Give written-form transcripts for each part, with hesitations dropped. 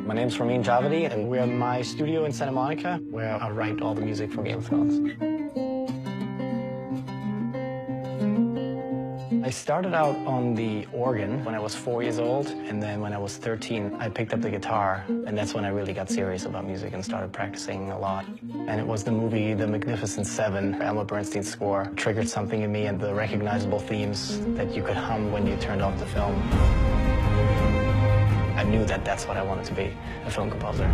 My name's Ramin Javadi, and we're in my studio in Santa Monica, where I write all the music for Game of Thrones. I started out on the organ when I was 4 years old, and then when I was 13, I picked up the guitar, and that's when I really got serious about music and started practicing a lot. And it was the movie The Magnificent Seven, Elmer Bernstein's score, triggered something in me, and the recognizable themes that you could hum when you turned off the film. I knew that that's what I wanted to be, a film composer.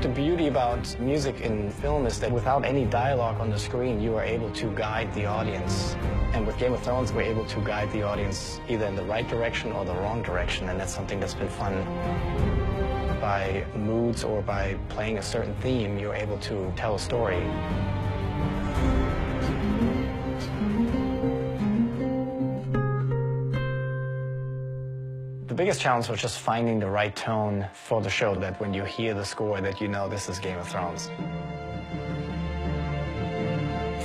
The beauty about music in film is that without any dialogue on the screen, you are able to guide the audience. And with Game of Thrones, we're able to guide the audience either in the right direction or the wrong direction, and that's something that's been fun. By moods or by playing a certain theme, you're able to tell a story. The biggest challenge was just finding the right tone for the show, that when you hear the score that you know this is Game of Thrones.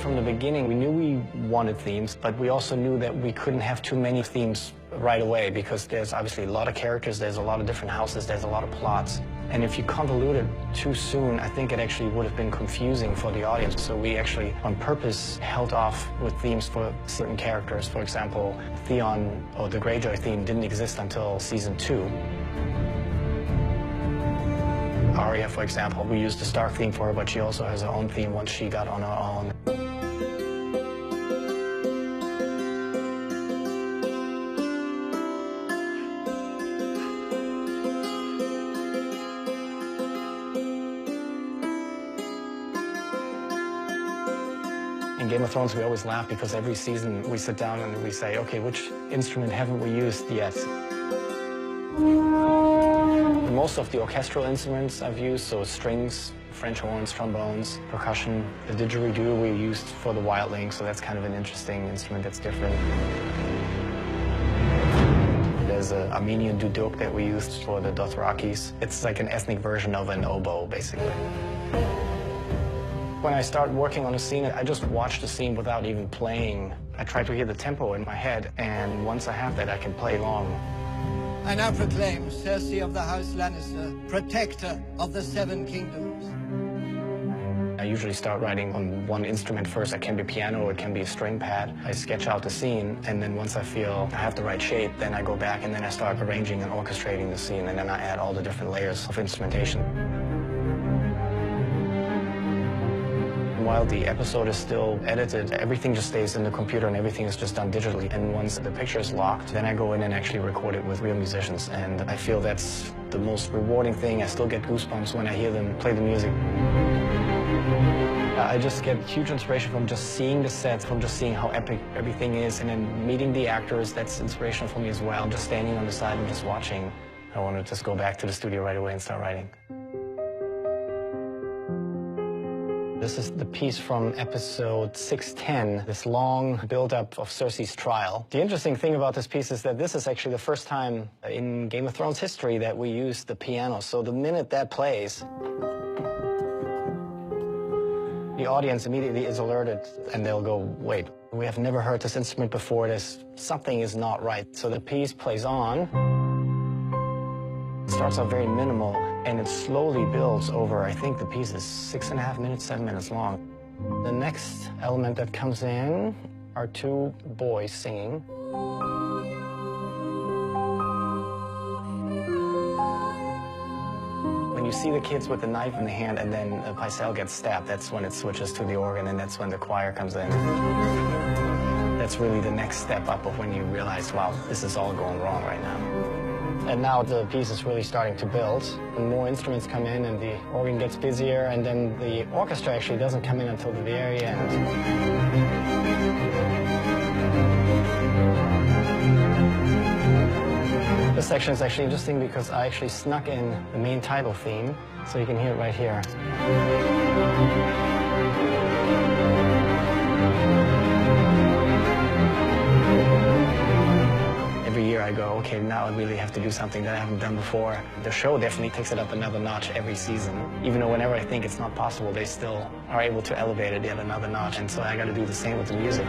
From the beginning, we knew we wanted themes, but we also knew that we couldn't have too many themes right away because there's obviously a lot of characters, there's a lot of different houses, there's a lot of plots. And if you convolute it too soon, I think it actually would have been confusing for the audience. So we actually, on purpose, held off with themes for certain characters. For example, Theon, or the Greyjoy theme, didn't exist until season 2. Arya, for example, we used the Stark theme for her, but she also has her own theme once she got on her own. In Game of Thrones, we always laugh because every season we sit down and we say, okay, which instrument haven't we used yet? Most of the orchestral instruments I've used, so strings, French horns, trombones, percussion. The didgeridoo we used for the wildling, so that's kind of an interesting instrument that's different. There's an Armenian duduk that we used for the Dothrakis. It's like an ethnic version of an oboe, basically. When I start working on a scene, I just watch the scene without even playing. I try to hear the tempo in my head, and once I have that, I can play along. I now proclaim Cersei of the House Lannister, protector of the Seven Kingdoms. I usually start writing on one instrument first. It can be piano, or it can be a string pad. I sketch out the scene, and then once I feel I have the right shape, then I go back and then I start arranging and orchestrating the scene, and then I add all the different layers of instrumentation. While the episode is still edited, everything just stays in the computer and everything is just done digitally. And once the picture is locked, then I go in and actually record it with real musicians. And I feel that's the most rewarding thing. I still get goosebumps when I hear them play the music. I just get huge inspiration from just seeing the sets, from just seeing how epic everything is, and then meeting the actors. That's inspirational for me as well. Just standing on the side and just watching. I want to just go back to the studio right away and start writing. This is the piece from episode 610, this long build-up of Cersei's trial. The interesting thing about this piece is that this is actually the first time in Game of Thrones history that we use the piano. So the minute that plays, the audience immediately is alerted and they'll go, wait, we have never heard this instrument before. Something is not right. So the piece plays on. It starts out very minimal, and it slowly builds over, I think the piece is 6.5 minutes, 7 minutes long. The next element that comes in are two boys singing. When you see the kids with the knife in the hand and then Pycelle gets stabbed, that's when it switches to the organ, and that's when the choir comes in. That's really the next step up of when you realize, wow, this is all going wrong right now. And now the piece is really starting to build, and more instruments come in, and the organ gets busier, and then the orchestra actually doesn't come in until the very end. This section is actually interesting because I actually snuck in the main title theme, so you can hear it right here. Every year I go, okay, now I really have to do something that I haven't done before. The show definitely takes it up another notch every season. Even though whenever I think it's not possible, they still are able to elevate it yet another notch. And so I got to do the same with the music.